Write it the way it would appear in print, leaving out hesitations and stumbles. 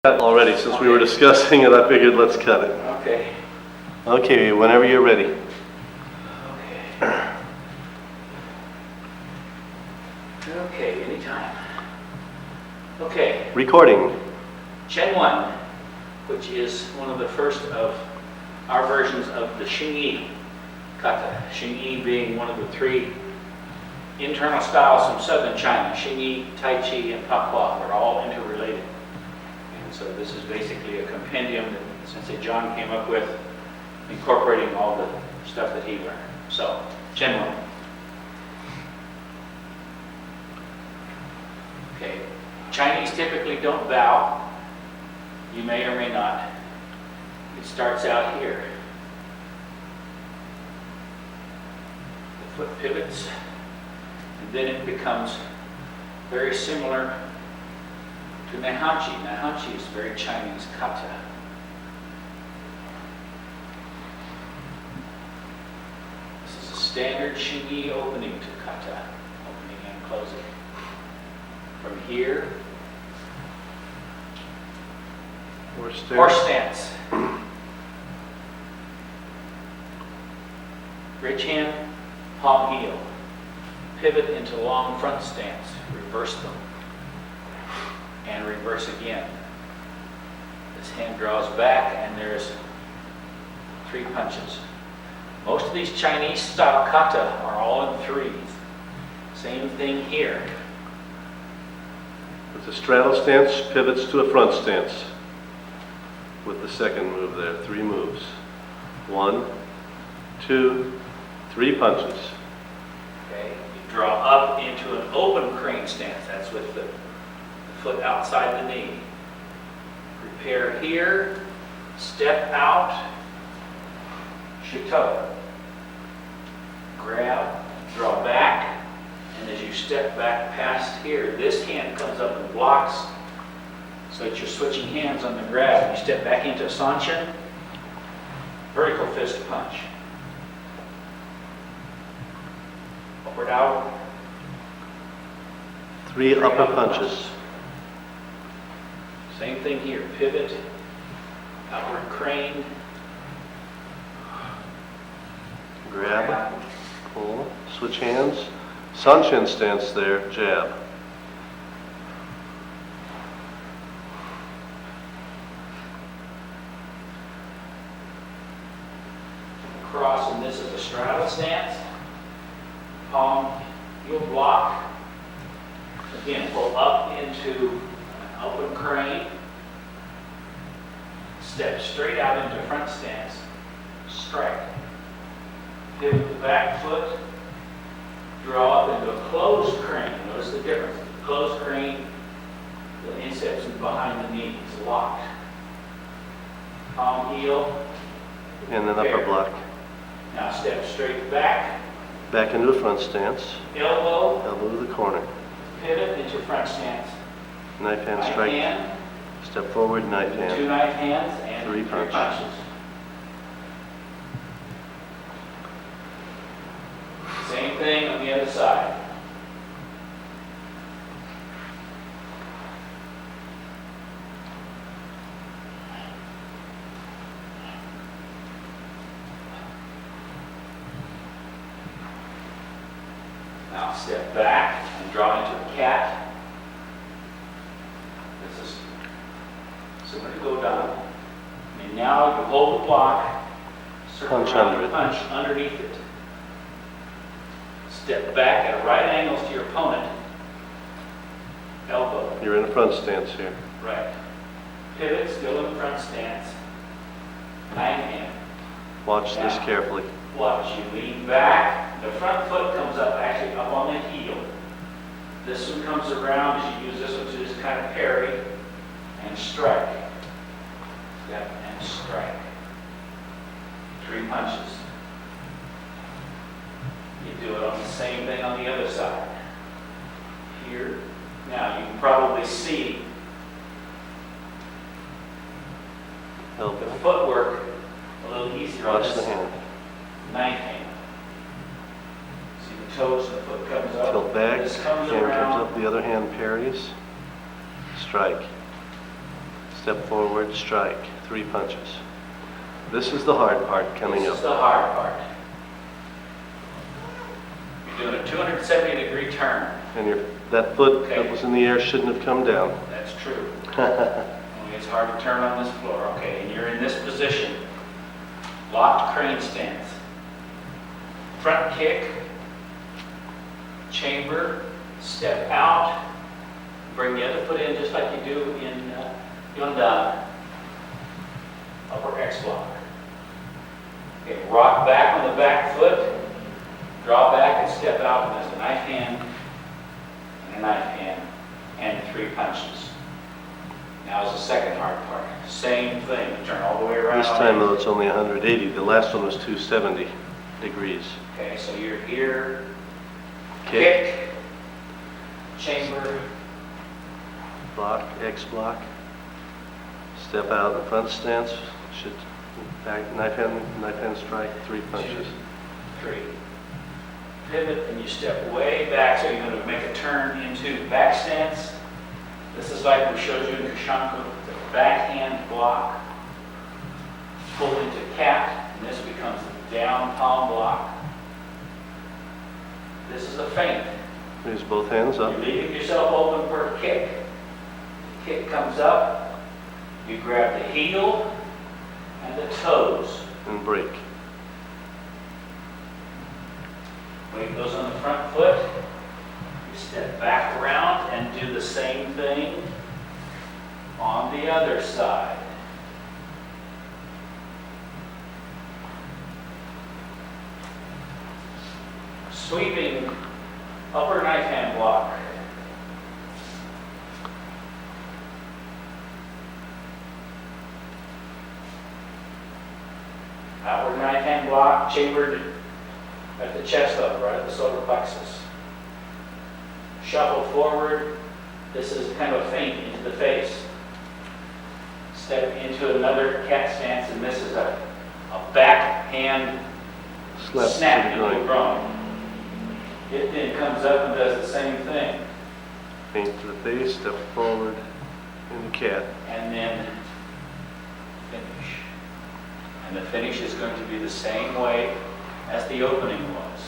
Already, since we were discussing it, I figured let's cut it. Okay. Okay, whenever you're ready. Okay. Okay, anytime. Okay, Recording. Chen 1, which is one of the first of our versions of the Xingyi Kata. Xingyi being one of the three internal styles from southern China. Xingyi, Tai Chi, and Pakua are all interrelated. And so this is basically a compendium that Sensei John came up with, incorporating all the stuff that he learned. So, Chen 1. Okay, Chinese typically don't bow. You may or may not. It starts out here. The foot pivots, and then it becomes very similar to Naihanchi. Naihanchi is very Chinese kata. This is a standard Xingyi opening to kata, opening and closing. From here, horse stance. Bridge hand, palm heel. Pivot into long front stance. Reverse them. And reverse again. This hand draws back and there's 3 punches. Most of these Chinese style kata are all in 3s. Same thing here. With the straddle stance, pivots to a front stance. With the second move there, 3 moves. 1, 2, 3 punches. Okay, you draw up into an open crane stance. That's with the foot outside the knee. Prepare here, step out, shito. Grab, draw back, and as you step back past here, this hand comes up and blocks so that you're switching hands on the grab. You step back into Sampson, vertical fist punch. Upward out. 3 upper punches. Same thing here, pivot, outward crane, Grab, pull, switch hands. Sanshin stance there, jab. cross, and this is a straddle stance. Palm, heel block. Again, pull up into an open crane. Step straight out into front stance. Strike. Pivot the back foot. Draw up into a closed crane. Notice the difference. The closed crane, the insteps behind the knee is locked. Palm, heel. And then upper block. Now step straight back. Back into a front stance. Elbow. Elbow to the corner. Pivot into front stance. Knife hand Knife strike. hand. Step forward, knife 2 hand. knife hands and 3 3 punches. punches. Same thing on the other side. Now step back and draw into a cat. This is similar to go down. And now you hold the block, circle Punch around under the it. punch underneath it. Step back at right angles to your opponent. Elbow. You're in a front stance here. Right. Pivot, still in front stance. Knife hand. Watch this Now. carefully. Watch, you lean back. The front foot comes up actually up on the heel. This one comes around as you use this one to just kind of parry and strike. Step and strike. 3 punches. You do it on the same thing on the other side. Here. Now you can probably see the Elbow. footwork a little easier on Watch this the hand. knife hand. See the toes and the foot comes up. Tilt back. This comes Hand around. comes up. The other hand parries. Strike. Step forward, strike, 3 punches. This is the hard part coming This up. is the hard part. You're doing a 270-degree turn. And that foot Okay. that was in the air shouldn't have come down. That's true. Only it's hard to turn on this floor. Okay, and you're in this position. Locked crane stance. Front kick. Chamber. Step out. Bring the other foot in just like you do in Yondan. Upper X block. Okay, rock back on the back foot. Draw back and step out, and there's a knife hand and a knife hand and 3 punches. Now is the second hard part. Same thing. You turn all the way around. This time though it's only 180. The last one was 270 degrees. Okay, so you're here. Kick, Chamber. block, X block. Step out in front stance. Should back knife hand strike, 3 punches. 2, 3. Pivot and you step way back, so you're going to make a turn into back stance. This is like we showed you in Kashanko, the backhand block. Pull into cat, and this becomes the down palm block. This is a feint. Raise both hands up. You're leaving yourself open for a kick. The kick comes up. You grab the heel and the toes. And break. Weight goes on the front foot. You step back around and do the same thing on the other side. Sweeping upper knife hand block. Outward knife hand block, chambered at the chest level, right at the solar plexus. Shuffle forward. This is kind of a feint into the face. Step into another cat stance, and this is a backhand Slap snap to the into the groin. groin. It then comes up and does the same thing. Feint to the face, step forward, into cat. And then finish. And the finish is going to be the same way as the opening was.